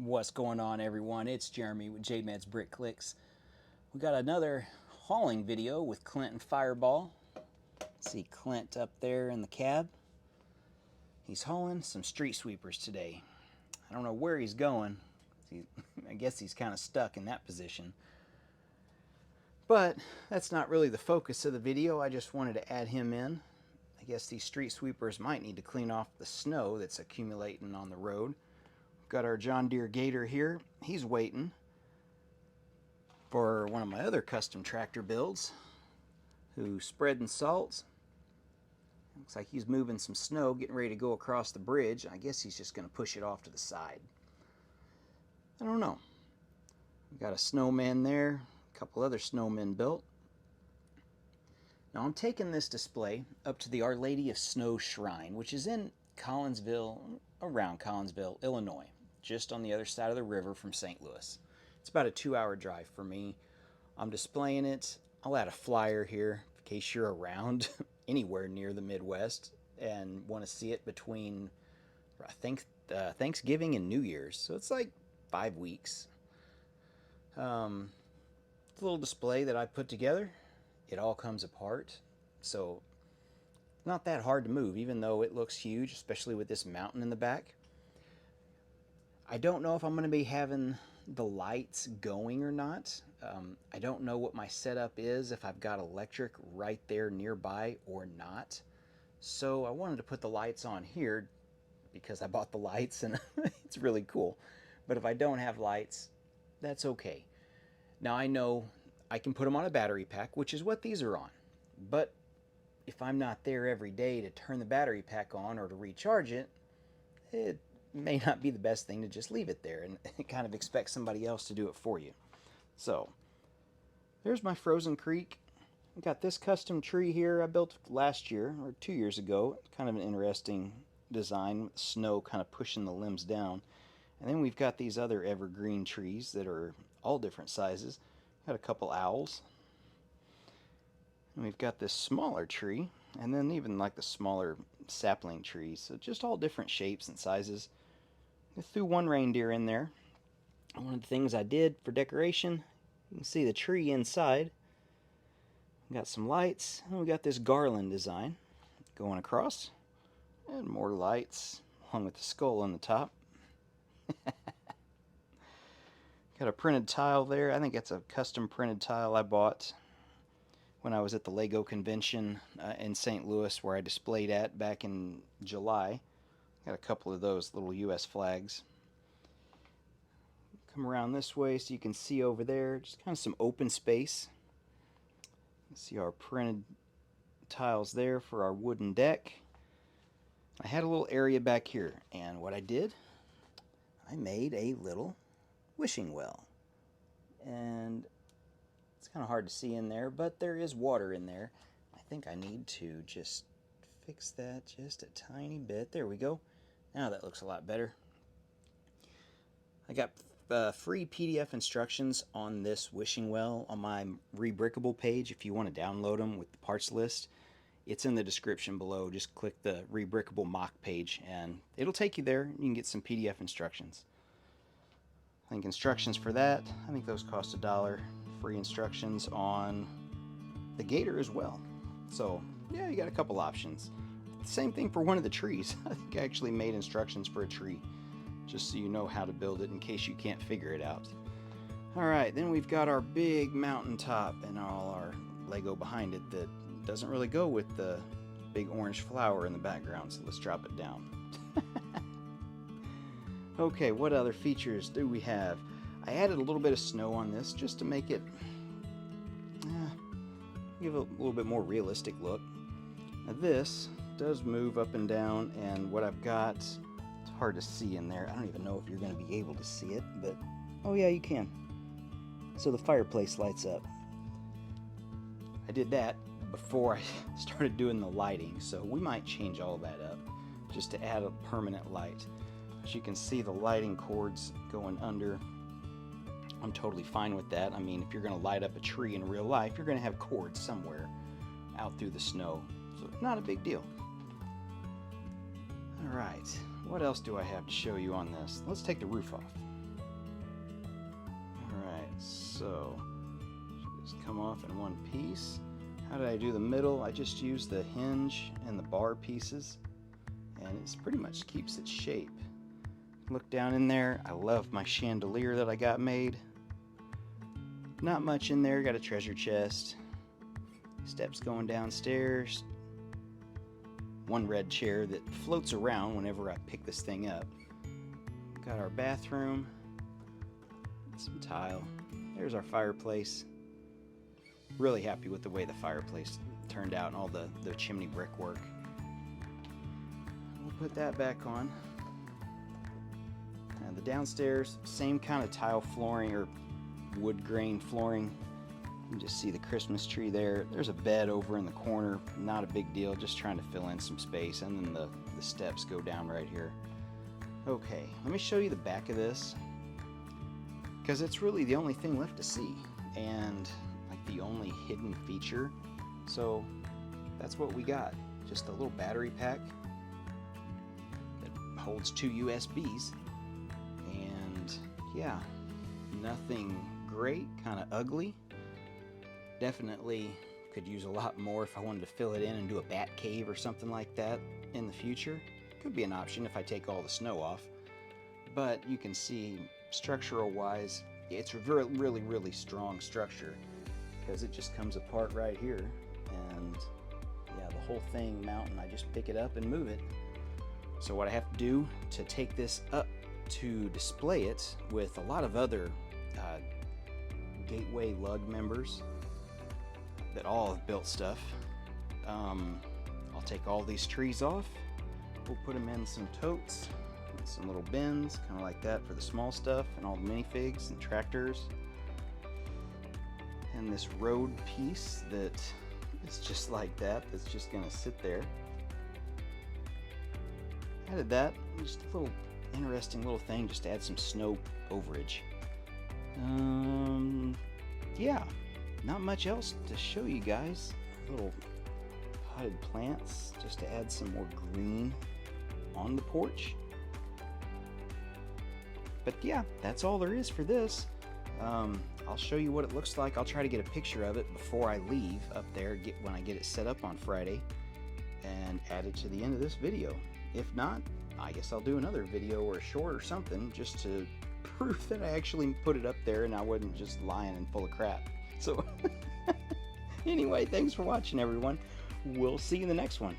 What's going on, everyone? It's Jeremy with JMed's Brick Clicks. We got another hauling video with Clint and Fireball. See Clint up there in the cab. He's hauling some street sweepers today. I don't know where he's going. I guess he's kind of stuck in that position. But that's not really the focus of the video. I just wanted to add him in. I guess these street sweepers might need to clean off the snow that's accumulating on the road. Got our John Deere Gator here. He's waiting for one of my other custom tractor builds, who's spreading salt. Looks like he's moving some snow, getting ready to go across the bridge. I guess he's just going to push it off to the side. I don't know. We got a snowman there, a couple other snowmen built. Now I'm taking this display up to the Our Lady of Snow Shrine, which is in Collinsville, around Collinsville, Illinois, just on the other side of the river from St. Louis. It's about a 2-hour drive for me. I'm displaying it. I'll add a flyer here in case you're around anywhere near the Midwest and want to see it between Thanksgiving and New Year's. So it's like 5 weeks. It's a little display that I put together. It all comes apart, so not that hard to move, even though it looks huge, especially with this mountain in the back. I don't know if I'm going to be having the lights going or not. I don't know what my setup is, if I've got electric right there nearby or not. So I wanted to put the lights on here because I bought the lights and it's really cool. But if I don't have lights, that's okay. Now I know I can put them on a battery pack, which is what these are on. But if I'm not there every day to turn the battery pack on or to recharge it, it may not be the best thing to just leave it there and kind of expect somebody else to do it for you. So there's my frozen creek. I got this custom tree here I built last year or 2 years ago. Kind of an interesting design with snow kind of pushing the limbs down. And then we've got these other evergreen trees that are all different sizes. Got a couple owls. And we've got this smaller tree, and then even like the smaller sapling trees. So just all different shapes and sizes. I threw one reindeer in there. One of the things I did for decoration, you can see the tree inside. We got some lights, and we got this garland design going across. And more lights, along with the skull on the top. Got a printed tile there. I think it's a custom printed tile I bought when I was at the Lego convention in St. Louis, where I displayed at back in July. Got a couple of those little US flags. Come around this way so you can see over there, just kind of some open space. See our printed tiles there for our wooden deck. I had a little area back here, and what I did, I made a little wishing well. And it's kind of hard to see in there, but there is water in there. I think I need to just fix that just a tiny bit. There we go. Now that looks a lot better. I got free PDF instructions on this wishing well on my reBrickable page if you want to download them with the parts list. It's in the description below. Just click the reBrickable mock page and it'll take you there. You can get some PDF instructions. I think instructions for that, I think those cost $1. Free instructions on the Gator as well. So yeah, you got a couple options. Same thing for one of the trees. I think I actually made instructions for a tree, just so you know how to build it in case you can't figure it out. Alright, then we've got our big mountaintop and all our Lego behind it that doesn't really go with the big orange flower in the background, so let's drop it down. Okay, what other features do we have? I added a little bit of snow on this just to make it give it a little bit more realistic look. Now this does move up and down, and what I've got, it's hard to see in there. I don't even know if you're going to be able to see it, but oh yeah, you can. So the fireplace lights up. I did that before I started doing the lighting, so we might change all that up just to add a permanent light. As you can see, the lighting cords going under. I'm totally fine with that. I mean, if you're going to light up a tree in real life, you're going to have cords somewhere out through the snow. So not a big deal. Alright, what else do I have to show you on this? Let's take the roof off. So should just come off in one piece. How did I do the middle? I just used the hinge and the bar pieces, and it pretty much keeps its shape. Look down in there. I love my chandelier that I got made. Not much in there. Got a treasure chest, steps going downstairs, one red chair that floats around whenever I pick this thing up. Got our bathroom, some tile. There's our fireplace. Really happy with the way the fireplace turned out and all the chimney brickwork. We'll put that back on. And the downstairs, same kind of tile flooring or wood grain flooring. You can just see the Christmas tree there. There's a bed over in the corner, not a big deal, just trying to fill in some space, and then the steps go down right here. Okay, let me show you the back of this, because it's really the only thing left to see, and like the only hidden feature. So that's what we got, just a little battery pack that holds 2 USBs, and yeah, nothing great, kind of ugly. Definitely could use a lot more if I wanted to fill it in and do a bat cave or something like that in the future. Could be an option if I take all the snow off. But you can see structural wise, it's a really strong structure, because it just comes apart right here. And yeah, the whole thing mountain, I just pick it up and move it. So what I have to do to take this up to display it with a lot of other Gateway Lug members that all have built stuff, I'll take all these trees off. We'll put them in some totes, some little bins, kind of like that for the small stuff, and all the minifigs and tractors. And this road piece that is just like that, that's just gonna sit there. Added that, just a little interesting little thing just to add some snow overage. Yeah, not much else to show you guys. Little potted plants just to add some more green on the porch. But yeah, that's all there is for this. I'll show you what it looks like. I'll try to get a picture of it before I leave up there, when I get it set up on Friday, and add it to the end of this video. If not, I guess I'll do another video or a short or something just to prove that I actually put it up there and I wasn't just lying and full of crap. So anyway, thanks for watching, everyone. We'll see you in the next one.